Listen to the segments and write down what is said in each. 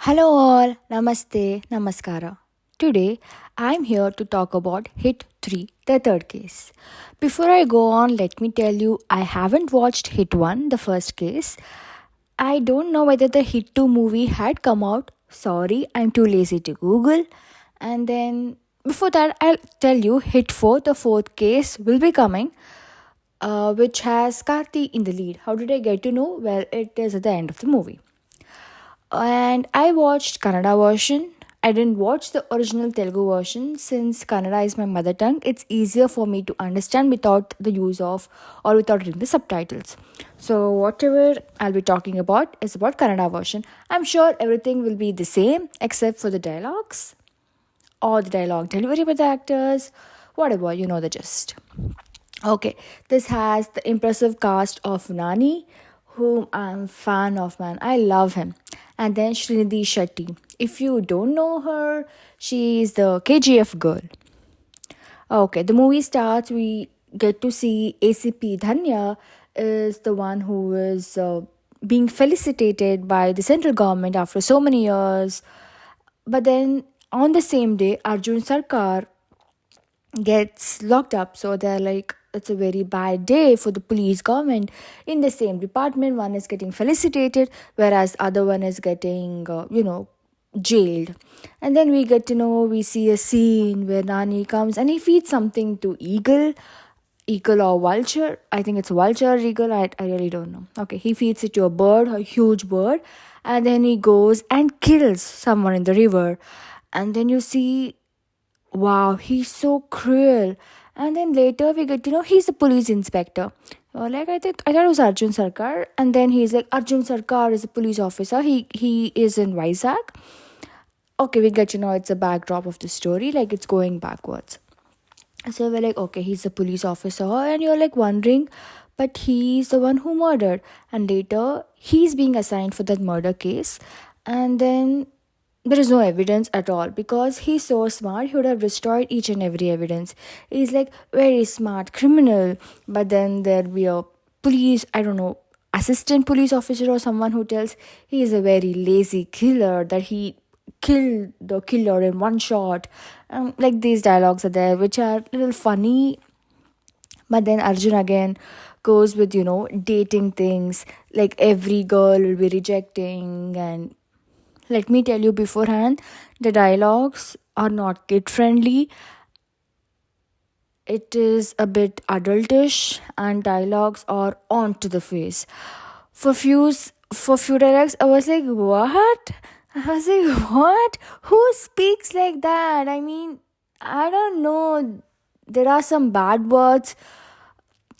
Hello all, Namaste, Namaskara. Today I'm here to talk about Hit 3, the third case. Before I go on, let me tell you I haven't watched Hit 1, the first case. I don't know whether the Hit 2 movie had come out. Sorry, I'm too lazy to Google. And then before that, I'll tell you Hit 4, the fourth case, will be coming, which has Karthi in the lead. How did I get to know? Well, it is at the end of the movie. And I watched Kannada version. I didn't watch the original Telugu version since Kannada is my mother tongue. It's easier for me to understand without the use of or without reading the subtitles. So whatever I'll be talking about is about Kannada version. I'm sure everything will be the same except for the dialogues or the dialogue delivery by the actors. Whatever, you know the gist. Okay, this has the impressive cast of Nani, whom I'm fan of, man. I love him. And then Srinidhi Shetty. If you don't know her, she is the KGF girl. Okay, the movie starts. We get to see ACP Dhanya is the one who is being felicitated by the central government after so many years. But then on the same day, Arjun Sarkar gets locked up. So they're like, it's a very bad day for the police government. In the same department, one is getting felicitated, whereas other one is getting, jailed. And then we get to know, we see a scene where Nani comes and he feeds something to eagle or vulture. I think it's vulture or eagle. I really don't know. Okay, he feeds it to a bird, a huge bird, and then he goes and kills someone in the river. And then you see, wow, he's so cruel. And then later we get to know he's a police inspector. Like I thought it was Arjun Sarkar, and then he's like Arjun Sarkar is a police officer. He is in Vizag. Okay, we get to know it's a backdrop of the story, like it's going backwards. So we're like, okay, he's a police officer, and you're like wondering, but he's the one who murdered. And later he's being assigned for that murder case, and then there is no evidence at all because he's so smart. He would have destroyed each and every evidence. He's like very smart criminal, but then there'd be a police, I don't know, assistant police officer or someone who tells he is a very lazy killer, that he killed the killer in one shot. Like these dialogues are there, which are a little funny. But then Arjun again goes with, dating things, like every girl will be rejecting. And let me tell you beforehand, the dialogues are not kid friendly. It is a bit adultish, and dialogues are on to the face. For few for few dialogues, I was like, what? I was like, what? Who speaks like that? I mean, I don't know. There are some bad words,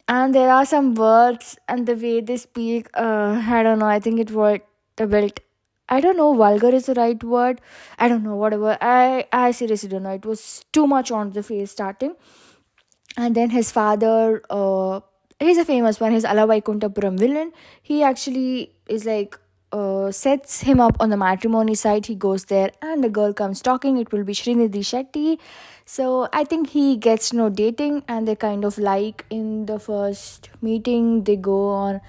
and there are some words, and the way they speak, I don't know. I think it was a bit, I don't know, vulgar is the right word. I don't know, whatever. I seriously don't know. It was too much on the face starting. And then his father, he's a famous one. He's Alavaikunthapuram villain. He actually is like, sets him up on the matrimony site. He goes there, and the girl comes talking. It will be Srinidhi Shetty. So I think he gets to know dating, and they kind of like in the first meeting. They go on,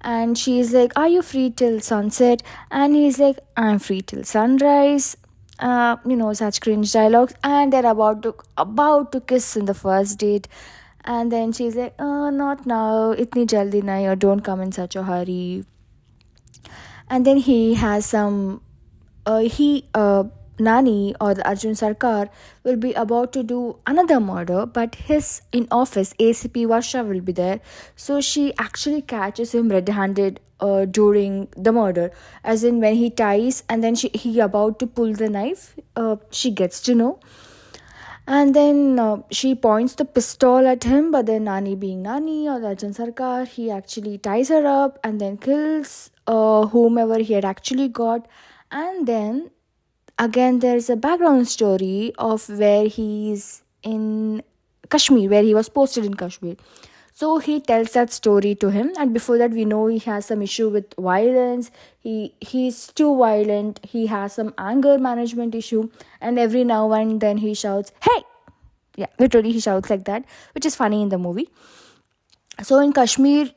and she's like, "Are you free till sunset?" And he's like, "I'm free till sunrise." Such cringe dialogues, and they're about to kiss in the first date. And then she's like, not now, itni jaldi nahi, or don't come in such a hurry. And then he has some he Nani or the Arjun Sarkar will be about to do another murder, but his in office ACP Varsha will be there. So she actually catches him red-handed during the murder, as in when he ties and then he about to pull the knife. She gets to know, and then she points the pistol at him, but then Nani, being Nani or Arjun Sarkar, he actually ties her up and then kills whomever he had actually got. And then again, there's a background story of where he's in Kashmir, where he was posted in Kashmir. So he tells that story to him, and before that, we know he has some issue with violence. He's too violent. He has some anger management issue, and every now and then he shouts, "Hey!" Yeah, literally he shouts like that, which is funny in the movie. So in Kashmir,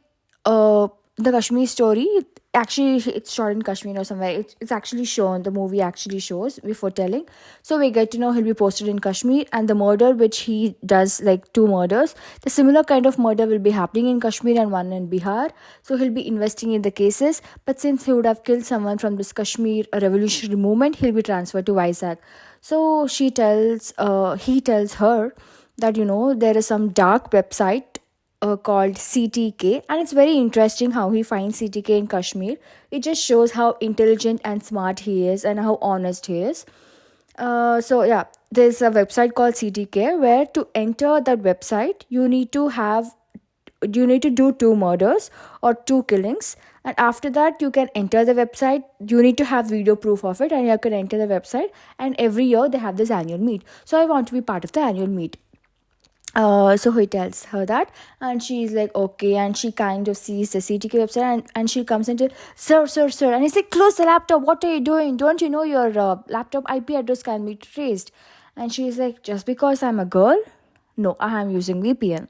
the Kashmir story, actually it's shot in Kashmir or somewhere. It's actually shown, the movie actually shows before telling. So we get to know he'll be posted in Kashmir, and the murder which he does, like two murders, the similar kind of murder will be happening in Kashmir and one in Bihar. So he'll be investigating the cases, but since he would have killed someone from this Kashmir revolutionary movement, he'll be transferred to Vizag. So he tells her that there is some dark website called CTK, and it's very interesting how he finds CTK in Kashmir. It just shows how intelligent and smart he is and how honest he is. So yeah, there's a website called CTK where to enter that website you need to do two murders or two killings, and after that you can enter the website. You need to have video proof of it, and you can enter the website. And every year they have this annual meet. So I want to be part of the annual meet. So he tells her that, and she's like, okay, and she kind of sees the CTK website, and she comes into, sir, and he's like, close the laptop, what are you doing? Don't you know your laptop IP address can be traced? And she's like, just because I'm a girl? No, I am using VPN.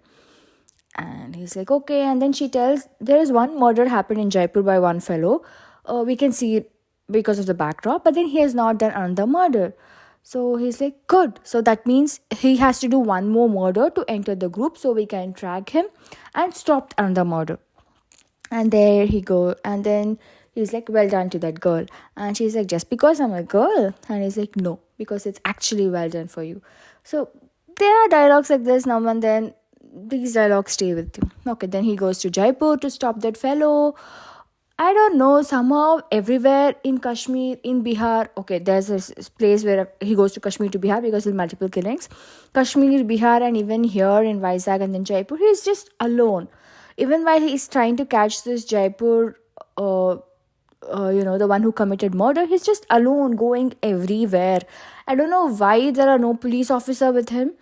And he's like, okay. And then she tells, there is one murder happened in Jaipur by one fellow. We can see it because of the backdrop, but then he has not done another murder. So he's like, good. So that means he has to do one more murder to enter the group so we can track him and stop another murder. And there he go. And then he's like, well done to that girl. And she's like, just because I'm a girl? And he's like, no, because it's actually well done for you. So there are dialogues like this now and then. These dialogues stay with you. Okay, then he goes to Jaipur to stop that fellow. I don't know, somehow everywhere in Kashmir, in Bihar, okay, there's a place where he goes to Kashmir to Bihar because there's multiple killings. Kashmir, Bihar, and even here in Vizag and then Jaipur, he's just alone. Even while he's trying to catch this Jaipur, the one who committed murder, he's just alone, going everywhere. I don't know why there are no police officer with him.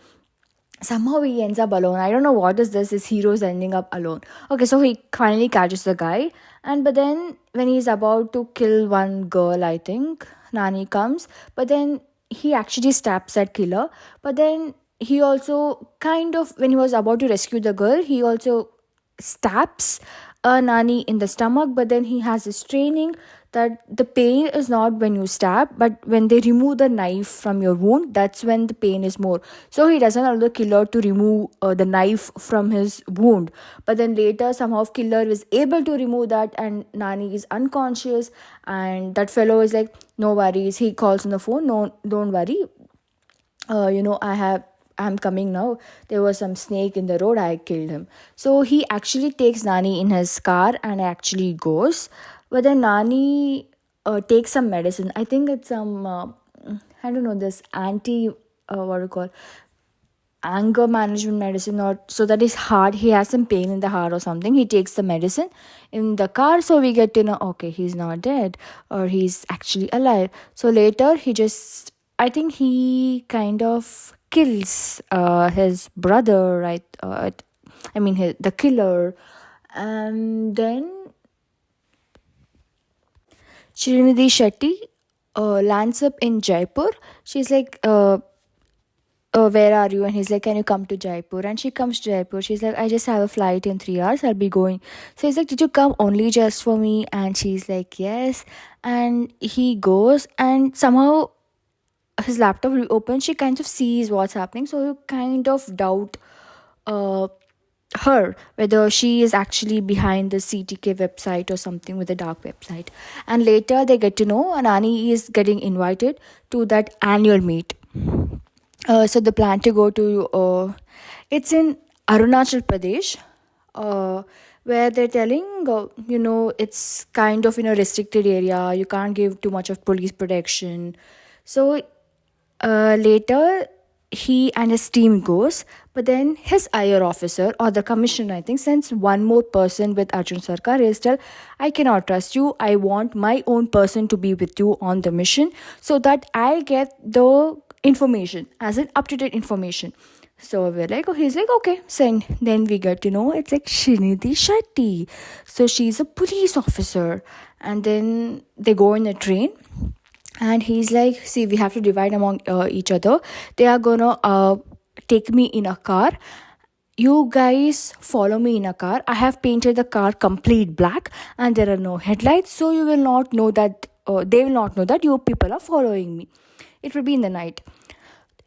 Somehow he ends up alone. I don't know what is this. His hero's ending up alone. Okay, so he finally catches the guy, but then when he's about to kill one girl, I think Nani comes, but then he actually stabs that killer. But then he also kind of, when he was about to rescue the girl, he also stabs Nani in the stomach. But then he has this training that the pain is not when you stab, but when they remove the knife from your wound, that's when the pain is more. So he doesn't allow the killer to remove the knife from his wound. But then later somehow killer is able to remove that, and Nani is unconscious, and that fellow is like, no worries. He calls on the phone, no, don't worry. I'm coming now. There was some snake in the road. I killed him. So he actually takes Nani in his car and actually goes. But then Nani takes some medicine. I think it's some, I don't know, this what do you call, anger management medicine, or so that his heart, he has some pain in the heart or something. He takes the medicine in the car. So we get to know, okay, he's not dead, or he's actually alive. So later I think he kind of kills his brother, right? The killer. And then Srinidhi Shetty lands up in Jaipur. She's like, where are you? And he's like, can you come to Jaipur? And she comes to Jaipur. She's like, I just have a flight in 3 hours. I'll be going. So he's like, did you come only just for me? And she's like, yes. And he goes, and somehow his laptop will open. She kind of sees what's happening. So you kind of doubt her, whether she is actually behind the CTK website or something with a dark website. And later they get to know Anani is getting invited to that annual meet. So the plan to go to, it's in Arunachal Pradesh, where they're telling, it's kind of in a restricted area. You can't give too much of police protection. So later he and his team goes, but then his IR officer or the commissioner, I think, sends one more person with Arjun Sarkar. He'll tell, I cannot trust you. I want my own person to be with you on the mission so that I get the information, as in up-to-date information. So we're like, he's like, okay, send. Then we get to know it's like Srinidhi Shetty. So she's a police officer. And then they go in a train. And he's like, see, we have to divide among each other. They are gonna take me in a car, you guys follow me in a car. I have painted the car complete black and there are no headlights, so you will not know that, they will not know that you people are following me. It will be in the night.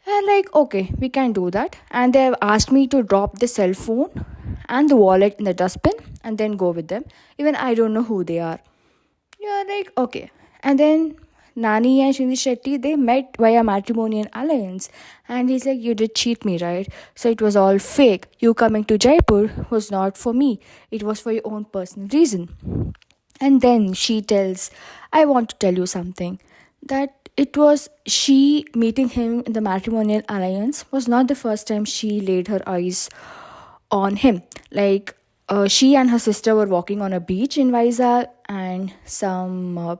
And like, okay, we can do that. And they have asked me to drop the cell phone and the wallet in the dustbin and then go with them. Even I don't know who they are. Yeah, like, okay. And then Nani and Shrindi Shetty, they met via matrimonial alliance. And he's like, you did cheat me, right? So it was all fake. You coming to Jaipur was not for me. It was for your own personal reason. And then she tells, I want to tell you something. That it was she meeting him in the matrimonial alliance was not the first time she laid her eyes on him. Like, she and her sister were walking on a beach in Vizag, and some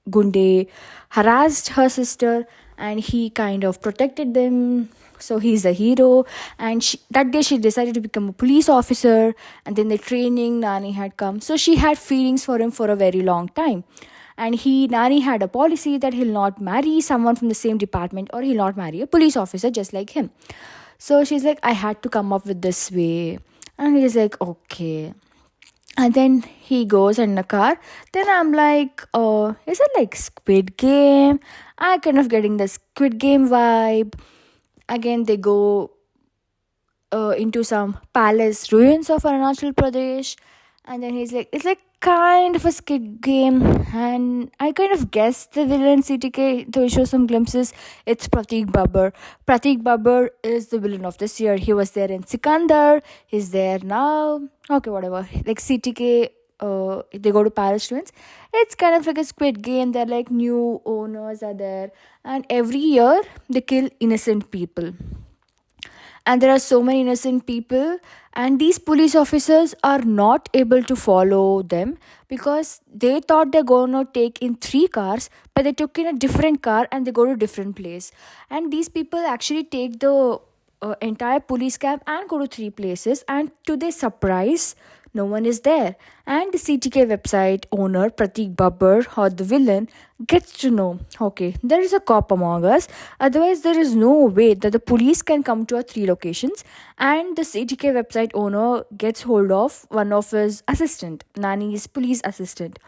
gunde harassed her sister, and he kind of protected them. So he's a hero. And that day she decided to become a police officer. And then the training Nani had come, so she had feelings for him for a very long time. And Nani had a policy that he'll not marry someone from the same department, or he'll not marry a police officer just like him. So she's like, I had to come up with this way. And he's like, okay. And then he goes in the car. Then I'm like, oh, is it like Squid Game? I kind of getting the Squid Game vibe. Again, they go into some palace ruins of Arunachal Pradesh. And then he's like, it's like kind of a skid game. And I kind of guessed the villain CTK to show some glimpses. It's Pratik Babbar. Pratik Babbar is the villain of this year. He was there in Sikandar. He's there now. Okay, whatever. Like CTK, they go to Paris Ruins. It's kind of like a squid game. They're like new owners are there. And every year, they kill innocent people, and there are so many innocent people, and these police officers are not able to follow them because they thought they're going to take in three cars, but they took in a different car and they go to different place. And these people actually take the entire police cab and go to three places, and to their surprise, no one is there. And the CTK website owner, Pratik Babbar, or the villain, gets to know, okay, there is a cop among us. Otherwise, there is no way that the police can come to our three locations. And the CTK website owner gets hold of one of his assistant, Nani's police assistant.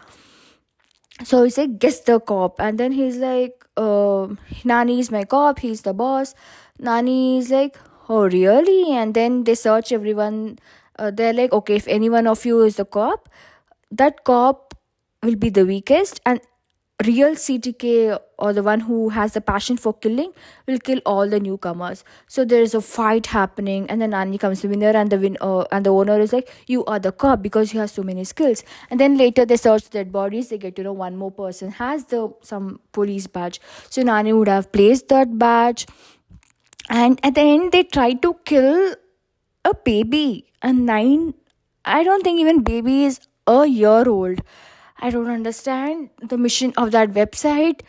So he's like, guess the cop. And then he's like, Nani is my cop, he's the boss. Nani is like, oh, really? And then they search everyone. They're like, okay, if any one of you is the cop, that cop will be the weakest, and real CTK, or the one who has the passion for killing, will kill all the newcomers. So there is a fight happening, and then Nani comes to winner, and the owner is like, you are the cop because you have so many skills. And then later they search dead bodies. They get to know one more person has the some police badge. So Nani would have placed that badge, and at the end they try to kill a baby, a nine. I don't think even baby is a year old. I don't understand the mission of that website.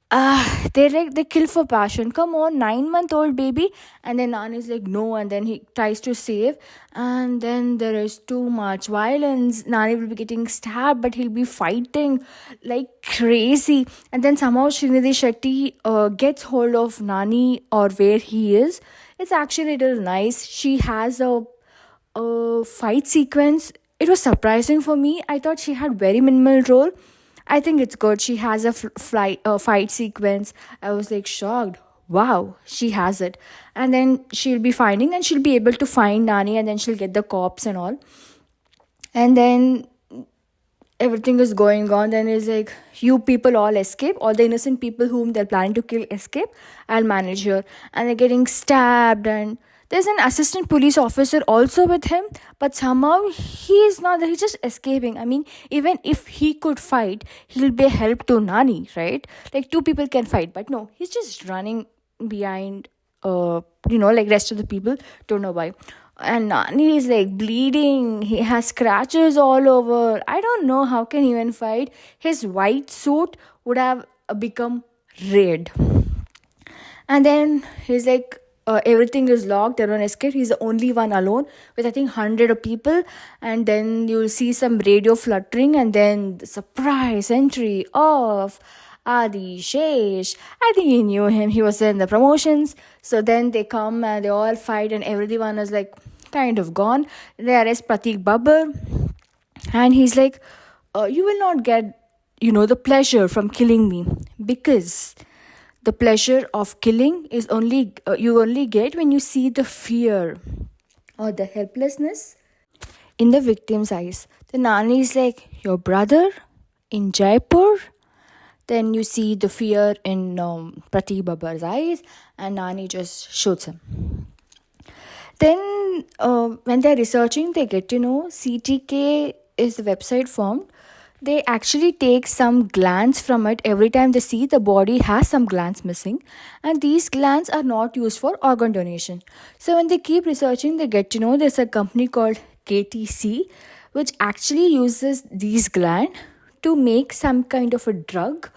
They kill for passion. Come on, 9-month-old baby. And then Nan is like, no, and then he tries to save, and then there is too much violence. Nani will be getting stabbed, but he'll be fighting like crazy. And then somehow Srinidhi Shetty gets hold of Nani, or where he is. It's actually a little nice. She has a fight sequence. It was surprising for me. I thought she had very minimal role. I think it's good. She has a fight sequence. I was like shocked. Wow, she has it. And then she'll be finding, and she'll be able to find Nani, and then she'll get the cops and all. And then everything is going on. Then it's like, you people all escape. All the innocent people whom they're planning to kill escape. I'll manage here. And they're getting stabbed, and there's an assistant police officer also with him, but somehow he's not there. He's just escaping. I mean, even if he could fight, he'll be a help to Nani, right? Like two people can fight, but no, he's just running behind, like rest of the people. Don't know why. And Nani is like bleeding. He has scratches all over. I don't know how can he even fight. His white suit would have become red. And then he's like, everything is locked, everyone escaped. He's the only one alone with I think 100 of people. And then you'll see some radio fluttering, and then the surprise entry of Adi Shesh. I think he knew him. He was in the promotions. So then they come and they all fight, and everyone is like kind of gone. They arrest Pratik Babbar, and he's like, you will not get, the pleasure from killing me, because the pleasure of killing is only you only get when you see the fear or the helplessness in the victim's eyes. The Nani is like, your brother in Jaipur. Then you see the fear in Pratik Babbar's eyes, and Nani just shoots him. Then, when they're researching, they get to know CTK is the website formed. They actually take some glands from it every time they see the body has some glands missing, and these glands are not used for organ donation. So, when they keep researching, they get to know there's a company called KTC which actually uses these glands to make some kind of a drug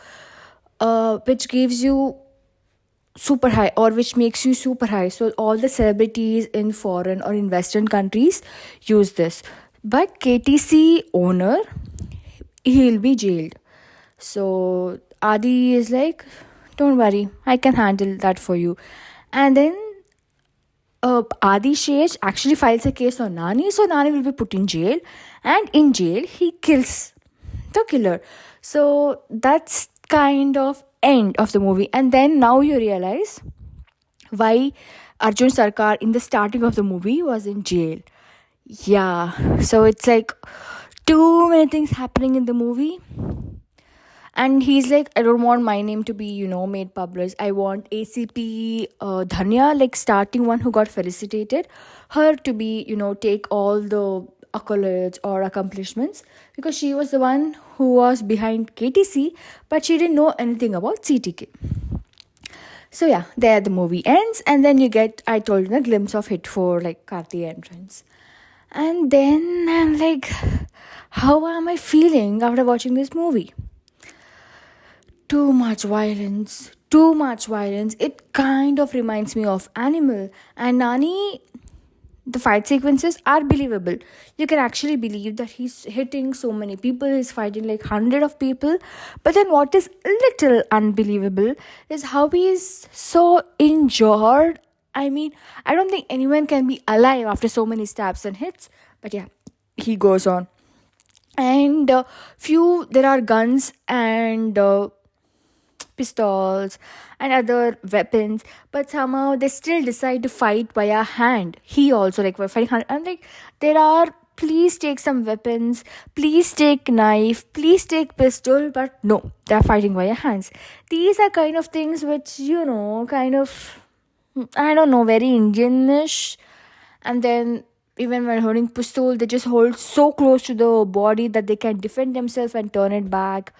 which gives you super high, or which makes you super high. So all the celebrities in foreign or in western countries use this, but KTC owner, he'll be jailed. So Adi is like, don't worry, I can handle that for you. And then Adi Shesh actually files a case on Nani, so Nani will be put in jail, and in jail he kills the killer. So that's kind of end of the movie. And then now you realize why Arjun Sarkar in the starting of the movie was in jail. Yeah, so it's like too many things happening in the movie, and he's like, I don't want my name to be made public. I want ACP Dhanya, like starting one who got felicitated, her to be take all the accolades or accomplishments, because she was the one who was behind KTC, but she didn't know anything about CTK. So yeah, there the movie ends, and then you get, I told you, a glimpse of Hit 4, like Karthi entrance. And then I'm like, how am I feeling after watching this movie? Too much violence. It kind of reminds me of Animal. And Nani, the fight sequences are believable. You can actually believe that he's hitting so many people, he's fighting like 100 of people. But then what is a little unbelievable is how he is so injured. I mean, I don't think anyone can be alive after so many stabs and hits. But yeah, he goes on. And there are guns and pistols and other weapons, but somehow they still decide to fight via hand. He also like fighting hand. I'm like, please take some weapons, please take knife, please take pistol, but no, they're fighting via hands. These are kind of things which kind of, I don't know, very Indianish. And then even when holding pistol, they just hold so close to the body that they can defend themselves and turn it back.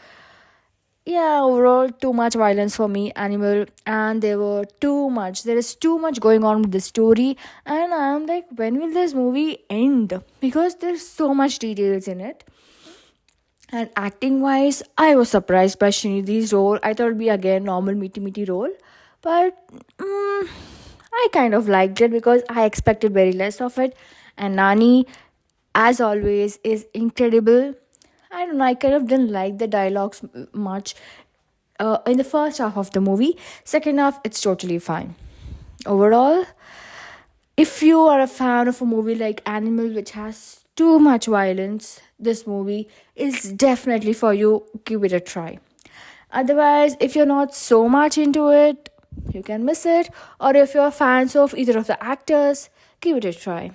Yeah, overall too much violence for me, Animal. And there is too much going on with the story, and I'm like, when will this movie end? Because there's so much details in it. And acting wise, I was surprised by Srinidhi's role. I thought it'd be again normal meaty role, but I kind of liked it because I expected very less of it. And Nani, as always, is incredible. I don't know, I kind of didn't like the dialogues much in the first half of the movie. Second half, it's totally fine. Overall, if you are a fan of a movie like Animal, which has too much violence, this movie is definitely for you. Give it a try. Otherwise, if you're not so much into it, you can miss it. Or if you're fans of either of the actors, give it a try.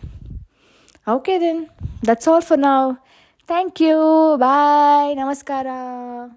Okay then, that's all for now. Thank you. Bye. Namaskara.